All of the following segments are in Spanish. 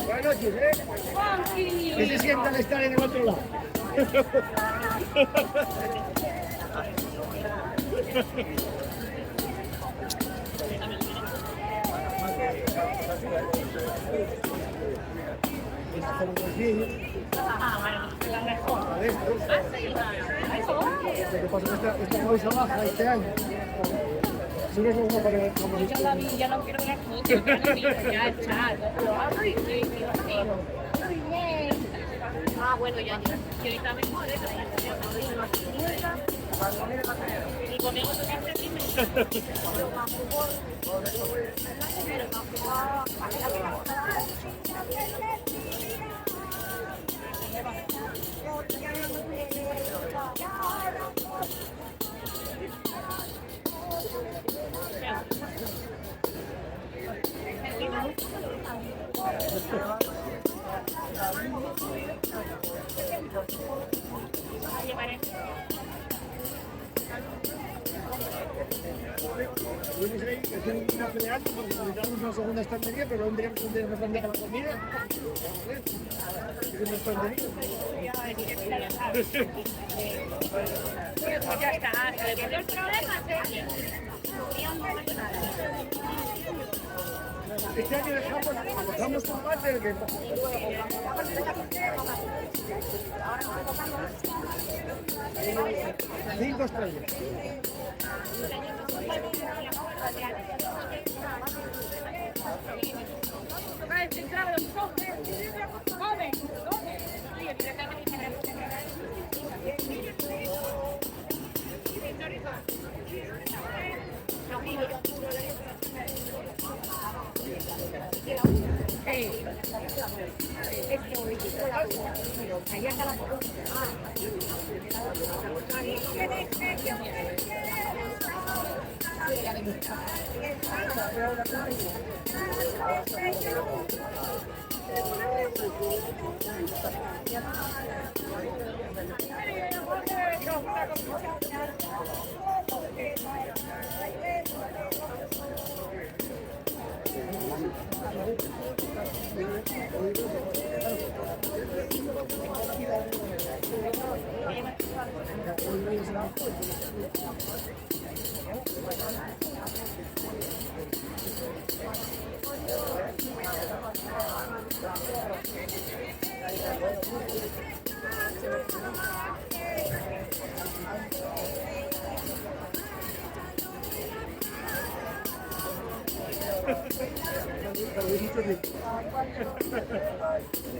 Buenas noches, ¿eh? ¿Qué se siente al estar en el otro lado? Lo que pasa es que esta cabeza baja este año. Si no es una para como Yo la vi, ya no quiero ver fotos, ya está. Muy bien. Ah, bueno, ya. Y ahorita mejor, y conmigo siempre dime. Es una pelea porque necesitamos una segunda estantería, pero no tendríamos que tener una estantería para la comida. Es una estantería. Pues ya está, se le pone el problema, Este año dejamos con más de que... 5 estrellas.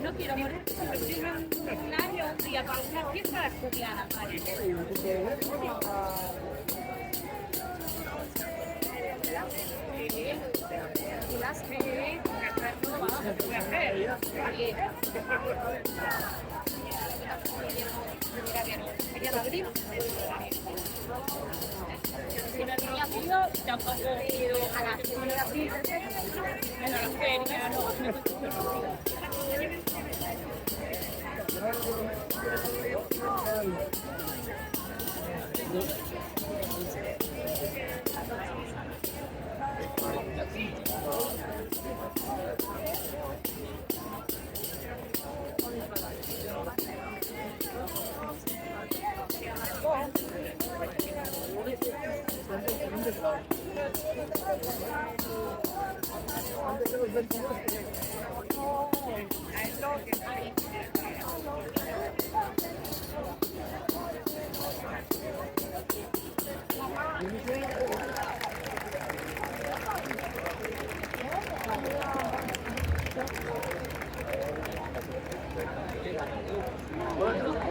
No quiero morir, un año, un día para una fiesta de juliana, ¿vale? Tampoco quiero a la feria,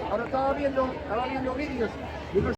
Ahora estaba viendo vídeos.